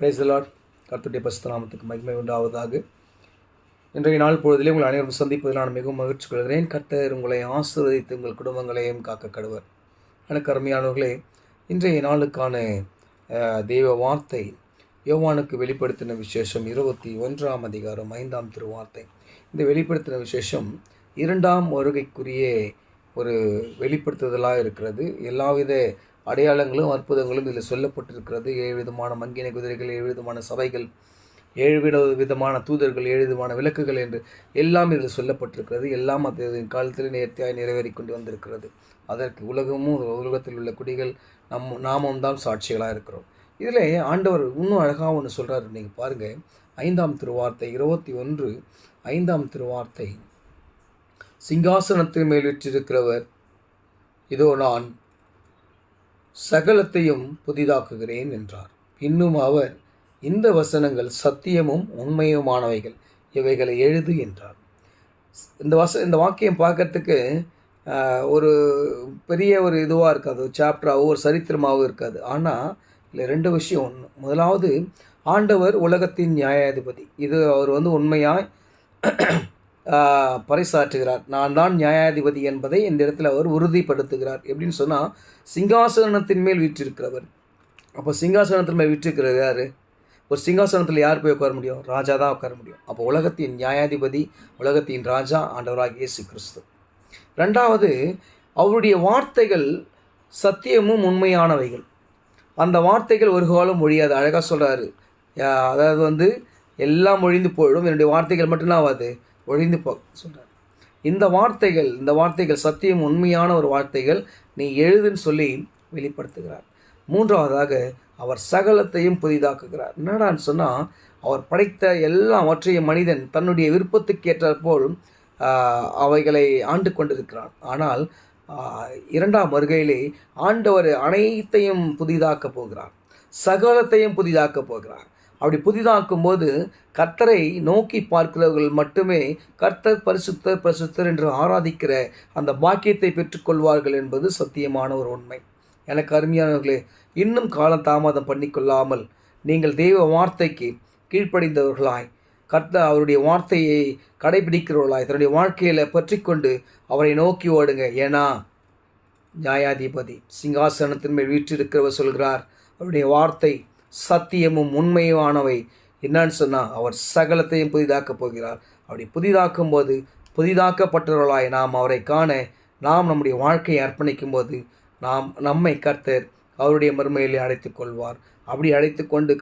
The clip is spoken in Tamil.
Praise the Lord. கர்த்தருடைய பரிசுத்த நாமத்துக்கு மகிமை உண்டாவதாக. இன்றைய நாள் பொழுதிலே உங்கள் அனைவரும் சந்திப்பதில் நான் மிகவும் மகிழ்ச்சி கொள்கிறேன். கர்த்தர் உங்களை ஆசீர்வதித்து உங்கள் குடும்பங்களையும் காக்க கடவர். எனக்கு அருமையானவர்களே, இன்றைய நாளுக்கான தெய்வ வார்த்தை யோவானுக்கு வெளிப்படுத்தின விசேஷம் 21ஆம் அதிகாரம் 5ஆம் திருவார்த்தை. இந்த வெளிப்படுத்தின விசேஷம் 2ஆம் வருகைக்குரிய ஒரு வெளிப்படுத்துதலாக இருக்கிறது. எல்லாவித அடையாளங்களும் அற்புதங்களும் இதில் சொல்லப்பட்டிருக்கிறது. 7 விதமான மங்கின குதிரைகள், 7 விதமான சபைகள், 7 விதமான தூதர்கள், 7 விதமான விளக்குகள் என்று எல்லாம் இதில் சொல்லப்பட்டிருக்கிறது. எல்லாம் அதன் காலத்தில் நேர்த்தியாய் நிறைவேறி கொண்டு வந்திருக்கிறது. அதற்கு உலகத்தில் உள்ள குடிகள் நாமும் தான் சாட்சிகளாக இருக்கிறோம். இதில் ஆண்டவர் இன்னும் அழகாக ஒன்று சொல்கிறார். நீங்கள் பாருங்கள், 5ஆம் திருவார்த்தை 21 5ஆம் திருவார்த்தை. சிங்காசனத்தின் மேல் வீற்றிருக்கிறவர், இதோ நான் சகலத்தையும் புதிதாக்குகிறேன் என்றார். இன்னும் அவர், இந்த வசனங்கள் சத்தியமும் உண்மையுமானவைகள், இவைகளை எழுது என்றார். இந்த வாக்கியம் பார்க்கறதுக்கு ஒரு பெரிய ஒரு இதுவாக இருக்காது, சாப்டராகவும் ஒரு சரித்திரமாகவும் இருக்காது. ஆனால் இதில் 2 விஷயம். ஒன்று, முதலாவது, ஆண்டவர் உலகத்தின் நியாயாதிபதி. இது அவர் உண்மையாய் பறைசாற்றுகிறார். நான் தான் நியாயாதிபதி என்பதை இந்த இடத்துல அவர் உறுதிப்படுத்துகிறார். எப்படின்னு சொன்னால், சிங்காசனத்தின் மேல் வீற்றிருக்கிறவர். அப்போ சிங்காசனத்தின் மேல் வீற்றிருக்கிறது யார்? ஒரு சிங்காசனத்தில் யார் போய் உட்கார முடியும்? ராஜா தான் உட்கார முடியும். அப்போ உலகத்தின் நியாயாதிபதி, உலகத்தின் ராஜா ஆண்டவராக இயேசு கிறிஸ்து. 2வது, அவருடைய வார்த்தைகள் சத்தியமும் உண்மையானவைகள். அந்த வார்த்தைகள் ஒரு காலம் ஒழியாது. அழகாக சொல்கிறாரு. அதாவது எல்லாம் ஒழிந்து போயிடும், என்னுடைய வார்த்தைகள் மட்டும்தான் ஆகாது, ஒழிந்து சொல்கிறார். இந்த வார்த்தைகள் சத்தியம் உண்மையான ஒரு வார்த்தைகள், நீ எழுதுன்னு சொல்லி வெளிப்படுத்துகிறார். 3வதாக, அவர் சகலத்தையும் புதிதாக்குகிறார். என்னடான்னு சொன்னால், அவர் படைத்த எல்லாவற்றையும் மனிதன் தன்னுடைய விருப்பத்துக்கு ஏற்றாற்போல் அவைகளை ஆண்டு கொண்டிருக்கிறார். ஆனால் 2ஆம் வருகையிலே ஆண்டவர் அனைத்தையும் புதிதாக்கப் போகிறார், சகலத்தையும் புதிதாக்கப் போகிறார். அப்படி புதிதாக்கும் போது கர்த்தரை நோக்கி பார்க்கிறவர்கள் மட்டுமே கர்த்தர் பரிசுத்தர் பரிசுத்தர் என்று ஆராதிக்கிற அந்த பாக்கியத்தை பெற்றுக்கொள்வார்கள் என்பது சத்தியமான ஒரு உண்மை. எனக்கு அருமையானவர்களே, இன்னும் காலம் தாமதம் பண்ணிக்கொள்ளாமல் நீங்கள் தெய்வ வார்த்தைக்கு கீழ்ப்படிந்தவர்களாய், கர்த்தர் அவருடைய வார்த்தையை கடைபிடிக்கிறவர்களாய் தன்னுடைய வாழ்க்கையில் பற்றி கொண்டு அவரை நோக்கி ஓடுங்க. ஏன்னா நியாயாதிபதி சிங்காசனத்தின் மேல் வீற்றிருக்கிறவர் சொல்கிறார், அவருடைய வார்த்தை சத்தியமும் உண்மையுமானவை. என்னன்னு சொன்னால், அவர் சகலத்தையும் புதிதாக்கப் போகிறார். அப்படி புதிதாக்கும் போது புதிதாக்கப்பட்டவர்களாய் நாம் அவரை காண நாம் நம்முடைய வாழ்க்கையை அர்ப்பணிக்கும் போது நம்மை கர்த்தர் அவருடைய மறுமையிலே அழைத்து கொள்வார். அப்படி அழைத்து கொண்டு